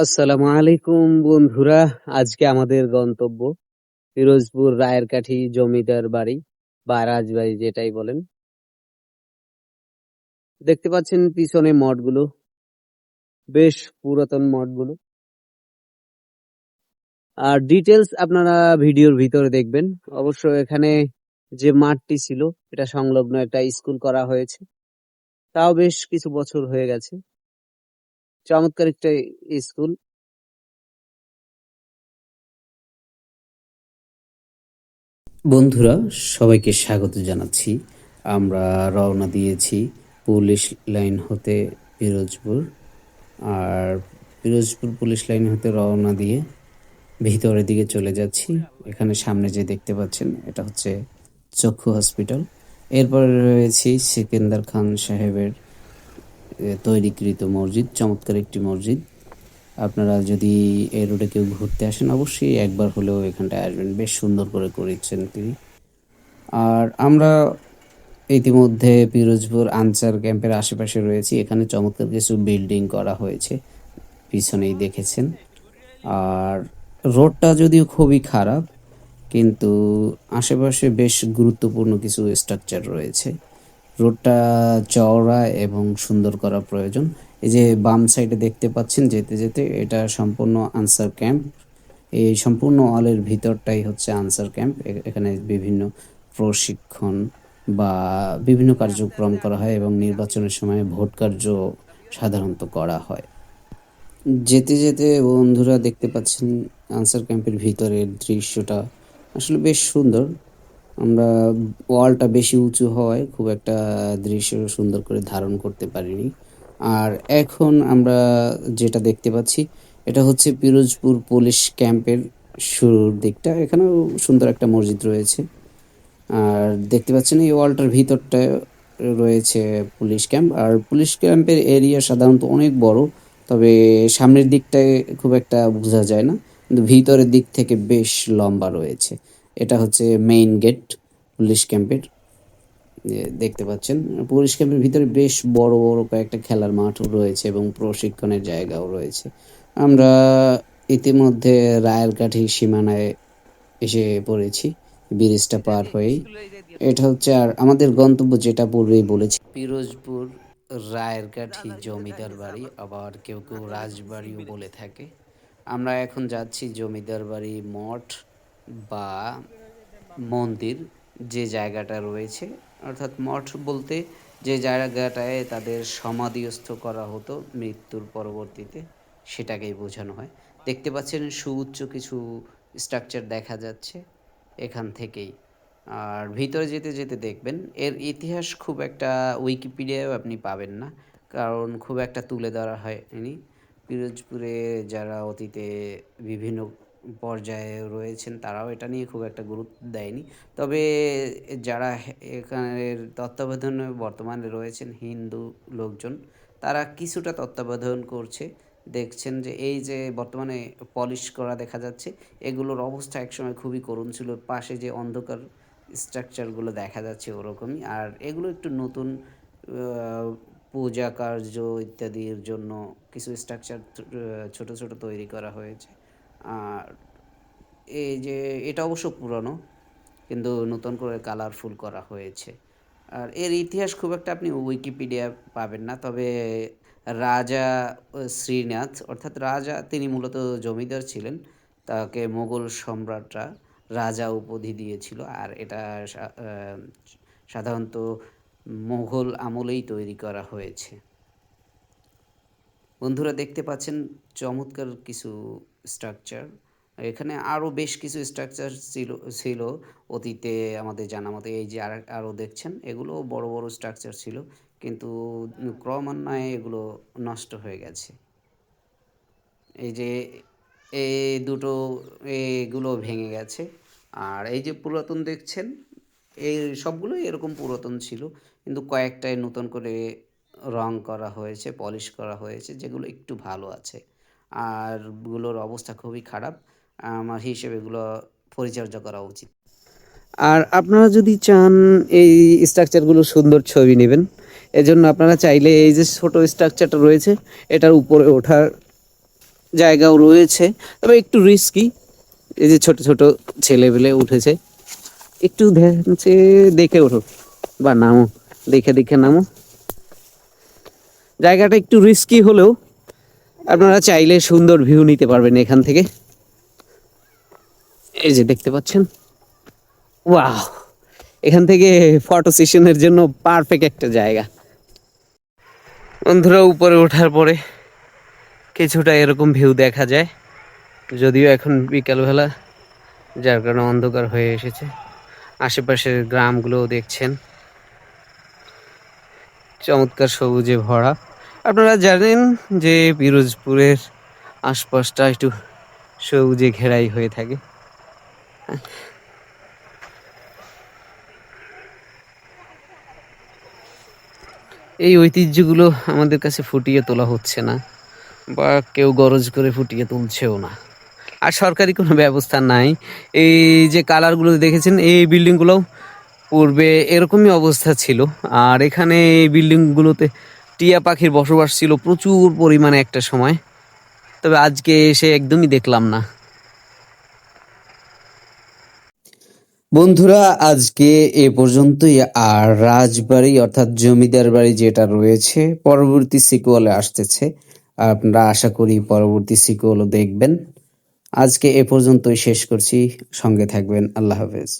আসসালামু আলাইকুম বন্ধুরা। আজকে আমাদের গন্তব্য পিরোজপুর রায়েরকাঠি জমিদার বাড়ি বা রাজবাড়ি যেটাই বলেন। দেখতে পাচ্ছেন পিছনে মঠগুলো, বেশ পুরাতন মঠগুলো। আর ডিটেলস আপনারা ভিডিওর ভিতরে দেখবেন। অবশ্য এখানে যে মাঠটি ছিল এটা সংলগ্ন একটা স্কুল করা হয়েছে, তাও বেশ কিছু বছর হয়ে গেছে। চমৎকার একটা স্কুল। বন্ধুরা, সবাইকে স্বাগত জানাচ্ছি। আমরা রওনা দিয়েছি পুলিশ লাইন হতে পিরোজপুর। আর পিরোজপুর পুলিশ লাইন হতে রওনা দিয়ে ভিতরের দিকে চলে যাচ্ছি। এখানে সামনে যে দেখতে পাচ্ছেন এটা হচ্ছে চক্ষু হসপিটাল। এরপরে রয়েছে সিকেন্দার খান সাহেবের তৈরিকৃত মসজিদ, চমৎকার একটি মসজিদ। আপনারা যদি এই রোডে কেউ ঘুরতে আসেন অবশ্যই একবার হলেও এখানটায় আসবেন, বেশ সুন্দর করে করেছেন তিনি। আর আমরা ইতিমধ্যে পিরোজপুর আনসার ক্যাম্পের আশেপাশে রয়েছি। এখানে চমৎকার কিছু বিল্ডিং করা হয়েছে, পিছনেই দেখেছেন। আর রোডটা যদিও খুবই খারাপ, কিন্তু আশেপাশে বেশ গুরুত্বপূর্ণ কিছু স্ট্রাকচার রয়েছে। রোডটা চওড়া এবং সুন্দর করা প্রয়োজন। এই যে বাম সাইডে দেখতে পাচ্ছেন যেতে যেতে, এটা সম্পূর্ণ আনসার ক্যাম্প। এই সম্পূর্ণ ওয়ালের ভিতরটাই হচ্ছে আনসার ক্যাম্প। এখানে বিভিন্ন প্রশিক্ষণ বা বিভিন্ন কার্যক্রম করা হয় এবং নির্বাচনের সময় ভোট কার্য সাধারণত করা হয়। যেতে যেতে বন্ধুরা দেখতে পাচ্ছেন আনসার ক্যাম্পের ভিতরের দৃশ্যটা আসলে বেশ সুন্দর। আমরা ওয়ালটা বেশি উঁচু হওয়ায় খুব একটা দৃশ্য সুন্দর করে ধারণ করতে পারিনি। আর এখন আমরা যেটা দেখতে পাচ্ছি এটা হচ্ছে পিরোজপুর পুলিশ ক্যাম্পের শুরুর দিকটা। এখানেও সুন্দর একটা মসজিদ রয়েছে। আর দেখতে পাচ্ছেন এই ওয়ালটার ভিতরটায় রয়েছে পুলিশ ক্যাম্প। আর পুলিশ ক্যাম্পের এরিয়া সাধারণত অনেক বড়, তবে সামনের দিকটায় খুব একটা বোঝা যায় না, কিন্তু ভিতরের দিক থেকে বেশ লম্বা রয়েছে। এটা হচ্ছে মেইন গেট পুলিশ ক্যাম্পের। দেখতে পাচ্ছেন পুলিশ ক্যাম্পের ভিতরে বেশ বড় বড় কয়েকটা খেলার মাঠও রয়েছে এবং প্রশিক্ষণের জায়গাও রয়েছে। আমরা ইতিমধ্যে রায়েরকাঠি সীমানায় এসে পড়েছি, ব্রিজটা পার হয়েই। এটা হচ্ছে আর আমাদের গন্তব্য, যেটা পূর্বেই বলেছি, পিরোজপুর রায়েরকাঠি জমিদার বাড়ি, আবার কেউ কেউ রাজবাড়িও বলে থাকে। আমরা এখন যাচ্ছি জমিদার বাড়ি মঠ বা মন্দির যে জায়গাটা রয়েছে, অর্থাৎ মঠ বলতে যে জায়গাটায় তাদের সমাধিস্থ করা হতো মৃত্যুর পরবর্তীতে, সেটাকেই বোঝানো হয়। দেখতে পাচ্ছেন সুউচ্চ কিছু স্ট্রাকচার দেখা যাচ্ছে এখান থেকেই। আর ভিতরে যেতে যেতে দেখবেন এর ইতিহাস খুব একটা উইকিপিডিয়ায় আপনি পাবেন না, কারণ খুব একটা তুলে ধরা হয়নি। পিরোজপুরে যারা অতীতে বিভিন্ন পর্যায়ে রয়েছেন তারাও এটা নিয়ে খুব একটা গুরুত্ব দেয়নি। তবে যারা এখানের তত্ত্বাবধানে বর্তমানে রয়েছেন হিন্দু লোকজন, তারা কিছুটা তত্ত্বাবধান করছে। দেখছেন যে এই যে বর্তমানে পলিশ করা দেখা যাচ্ছে, এগুলোর অবস্থা একসময় খুবই করুণ ছিল। পাশে যে অন্ধকার স্ট্রাকচারগুলো দেখা যাচ্ছে ওরকমই। আর এগুলো একটু নতুন পূজা কার্য ইত্যাদির জন্য কিছু স্ট্রাকচার ছোট ছোট তৈরি করা হয়েছে। আর এই যে এটা অবশ্য পুরনো, কিন্তু নতুন করে কালারফুল করা হয়েছে। আর এর ইতিহাস খুব একটা আপনি উইকিপিডিয়া পাবেন না। তবে রাজা শ্রীনাথ, অর্থাৎ রাজা, তিনি মূলত জমিদার ছিলেন। তাকে মোগল সম্রাটরা রাজা উপাধি দিয়েছিল। আর এটা সাধারণত মোগল আমলেই তৈরি করা হয়েছে। বন্ধুরা দেখতে পাচ্ছেন চমৎকার কিছু স্ট্রাকচার। এখানে আরও বেশ কিছু স্ট্রাকচার ছিল অতীতে আমাদের জানা মতে। এই যে আরও দেখছেন এগুলো বড় বড় স্ট্রাকচার ছিল, কিন্তু ক্রমান্বয়ে এগুলো নষ্ট হয়ে গেছে। এই যে এই দুটো, এগুলো ভেঙে গেছে। আর এই যে পুরাতন দেখছেন, এই সবগুলোই এরকম পুরাতন ছিল, কিন্তু কয়েকটায় নতুন করে রং করা হয়েছে, পলিশ করা হয়েছে, যেগুলো একটু ভালো আছে। আর গুলোর অবস্থা খুবই খারাপ। আমার হিসেবে এগুলো পরিচর্যা করা উচিত। আর আপনারা যদি চান এই স্ট্রাকচারগুলো সুন্দর ছবি নেবেন, এজন্য আপনারা চাইলে এই যে ছোট স্ট্রাকচারটা রয়েছে এটার উপরে ওঠার জায়গাও রয়েছে, তবে একটু রিস্কি। এই যে ছোট ছোট ছেলেপেলে উঠেছে, একটু দেখে ওঠো বা নামো, দেখে দেখে নামো। জায়গাটা একটু রিস্কি হলেও আপনারা চাইলে সুন্দর ভিউ নিতে পারবেন এখান থেকে। এই যে দেখতে পাচ্ছেন, ওয়াও, এখান থেকে ফটো সেশনের জন্য পারফেক্ট একটা জায়গা। বন্ধুরা, উপরে ওঠার পরে কিছুটা এরকম ভিউ দেখা যায়, যদিও এখন বিকালবেলা, যার কারণে অন্ধকার হয়ে এসেছে। আশেপাশের গ্রামগুলো দেখছেন, চমৎকার সবুজে ভরা। আপনারা জানেন যে পিরোজপুরের আশপাশটা একটু সবুজে ঘেরাই হয়ে থাকে। এই ঐতিহ্যগুলো আমাদের কাছে ফুটিয়ে তোলা হচ্ছে না, বা কেউ গরজ করে ফুটিয়ে তুলছেও না। আর সরকারি কোনো ব্যবস্থা নাই। এই যে কালারগুলো দেখেছেন, এই বিল্ডিংগুলো পূর্বে এরকমই অবস্থা ছিল। আর এখানে এই বিল্ডিংগুলোতে টিয়া পাখির বসবাস ছিল প্রচুর পরিমাণে একটা সময়, তবে আজকে এসে একদমই দেখলাম না। বন্ধুরা, আজকে এ পর্যন্তই। আর রাজবাড়ি অর্থাৎ জমিদার বাড়ি যেটা রয়েছে, পরবর্তী সিকুয়ালে আসতেছে। আপনারা আশা করি পরবর্তী সিকুয়ালও দেখবেন। আজকে এ পর্যন্তই শেষ করছি। সঙ্গে থাকবেন। আল্লাহ হাফেজ।